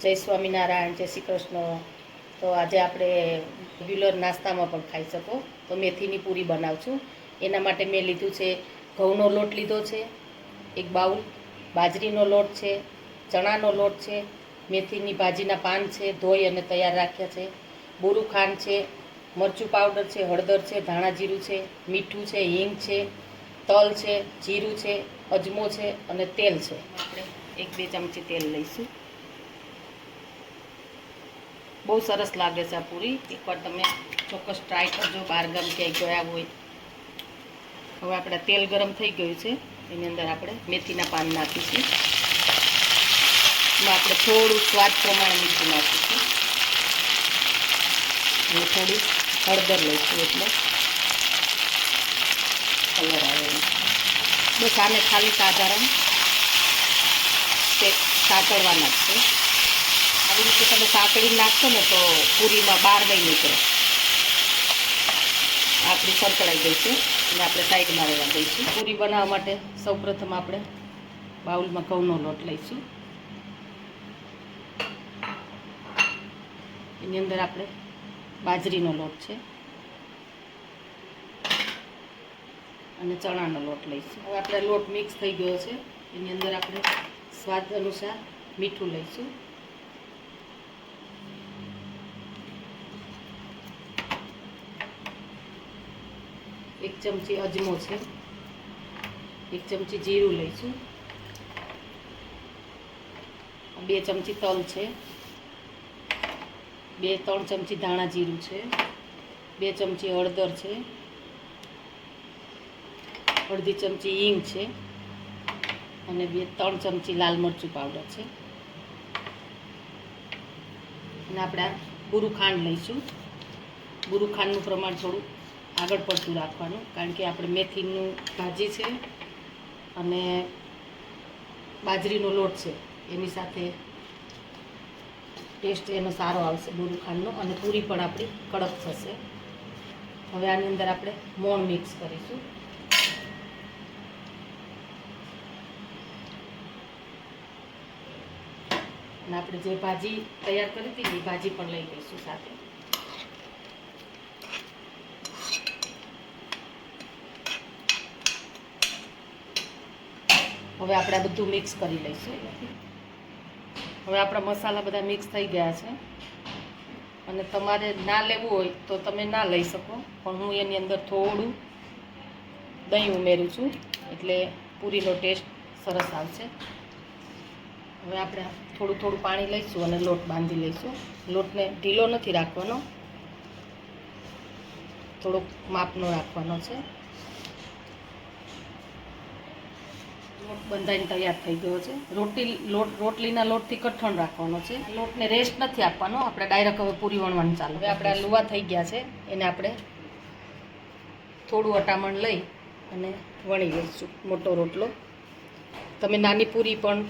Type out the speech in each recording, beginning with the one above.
જય સ્વામિનારાયણ, જય શ્રી કૃષ્ણ। તો આજે આપણે રેગ્યુલર નાસ્તામાં પણ ખાઈ શકો તો મેથીની પૂરી બનાવું છું। એના માટે મેં લીધું છે ઘઉંનો લોટ લીધો છે, એક બાઉલ બાજરીનો લોટ છે, ચણાનો લોટ છે, મેથીની ભાજીના પાન છે, ધોઈ અને તૈયાર રાખ્યા છે, બોરું ખાંડ છે, મરચું પાવડર છે, હળદર છે, ધાણા જીરું છે, મીઠું છે, હિંગ છે, તલ છે, જીરું છે, અજમો છે અને તેલ છે। આપણે 1-2 ચમચી તેલ લઈશું। બહુ સરસ લાગે છે આ પૂરી, એકવાર તમે ચોક્કસ ટ્રાય કરજો બહારગામ ક્યાંય ગયા હોય। હવે આપણે તેલ ગરમ થઈ ગયું છે, એની અંદર આપણે મેથીના પાન નાખીશું। એમાં આપણે થોડું સ્વાદ પ્રમાણે મીઠું નાખીશું અને થોડી હળદર લઈશું એટલે કલર આવે। બસ આને ખાલી સાધારણ સાતળવાના જ છે। આવી રીતે તમે સાતળી નાખશો ને તો પૂરીમાં બહાર નહીં નીકળે। આપણી સંતળાઈ ગઈ છે અને આપણે સાઈડમાં રહેવા દઈશું। પૂરી બનાવવા માટે સૌપ્રથમ આપણે બાઉલમાં ઘઉંનો લોટ લઈશું, એની અંદર આપણે બાજરીનો લોટ છે અને ચણાનો લોટ લઈશું। હવે આપણે લોટ મિક્સ થઈ ગયો છે, એની અંદર આપણે સ્વાદ અનુસાર મીઠું લઈશું, એક ચમચી અજમો છે, એક ચમચી જીરું લઈશું, 2 ચમચી તલ છે, 2-3 ચમચી ધાણા જીરું છે, 2 ચમચી હળદર છે, અડધી ચમચી હિંગ છે અને 2-3 ચમચી લાલ મરચું પાવડર છે અને આપણે બુરું ખાંડ લઈશું। બુરું ખાંડનું પ્રમાણ થોડું આગળ પડતું રાખવાનું, કારણ કે આપણે મેથીનું ભાજી છે અને બાજરીનો લોટ છે, એની સાથે ટેસ્ટ એનો સારો આવશે બુરું ખાંડનો અને પૂરી પણ આપણી કડક થશે। હવે આની અંદર આપણે મોણ મિક્સ કરીશું, અને આપણે જે ભાજી તૈયાર કરી હતી એ ભાજી પણ લઈ લઈશું સાથે। હવે આપણે આ બધું મિક્સ કરી લઈશું। હવે આપણા મસાલા બધા મિક્સ થઈ ગયા છે અને તમારે ના લેવું હોય તો તમે ના લઈ શકો, પણ હું એની અંદર થોડું દહીં ઉમેરું છું એટલે પૂરીનો ટેસ્ટ સરસ આવશે। હવે આપણે થોડું થોડું પાણી લઈશું અને લોટ બાંધી લઈશું। લોટને ઢીલો નથી રાખવાનો, થોડોક માપનો રાખવાનો છે। લોટ બંધાઈને તૈયાર થઈ ગયો છે। રોટલીના લોટથી કઠણ રાખવાનો છે, લોટને રેસ્ટ નથી આપવાનો, આપણે ડાયરેક્ટ હવે પૂરી વણવાનું ચાલુ। હવે આપણા લુવા થઈ ગયા છે, એને આપણે થોડું અટામણ લઈ અને વણી લઈશું। મોટો રોટલો, તમે નાની પૂરી પણ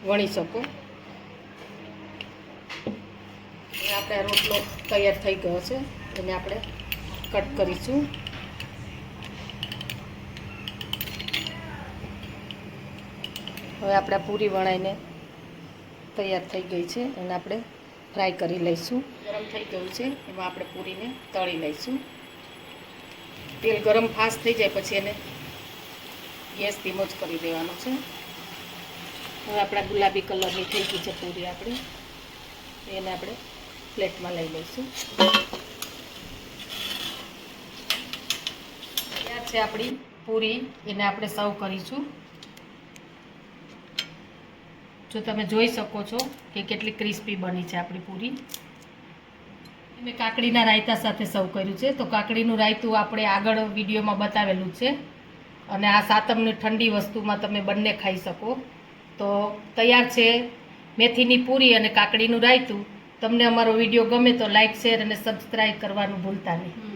વણી શકો। હવે આપણે આ રોટલો તૈયાર થઈ ગયો છે, એને આપણે કટ કરીશું। હવે આપણે પૂરી વણાઈને તૈયાર થઈ ગઈ છે, એને આપણે ફ્રાય કરી લઈશું। ગરમ થઈ ગયું છે, એમાં આપણે પૂરીને તળી લઈશું। તેલ ગરમ ફાસ્ટ થઈ જાય પછી એને ગેસ ધીમો જ કરી દેવાનો છે। હવે આપણા ગુલાબી કલરની થઈ ગઈ છે પૂરી આપણી, એને આપણે પ્લેટમાં લઈ લઈશું। તૈયાર છે આપણી પૂરી, એને આપણે સર્વ કરીશું। જો તમે જોઈ શકો છો કે કેટલી ક્રિસ્પી બની છે આપણી પૂરી। મેં કાકડીના રાયતા સાથે સર્વ કર્યું છે, તો કાકડીનું રાયતું આપણે આગળ વિડીયોમાં બતાવેલું છે અને આ સાતમની ઠંડી વસ્તુમાં તમે બંને ખાઈ શકો। તો તૈયાર છે મેથીની પૂરી અને કાકડીનું રાયતું। તમને અમારો વિડીયો ગમે તો લાઈક, શેર અને સબસ્ક્રાઈબ કરવાનું ભૂલતા નહીં।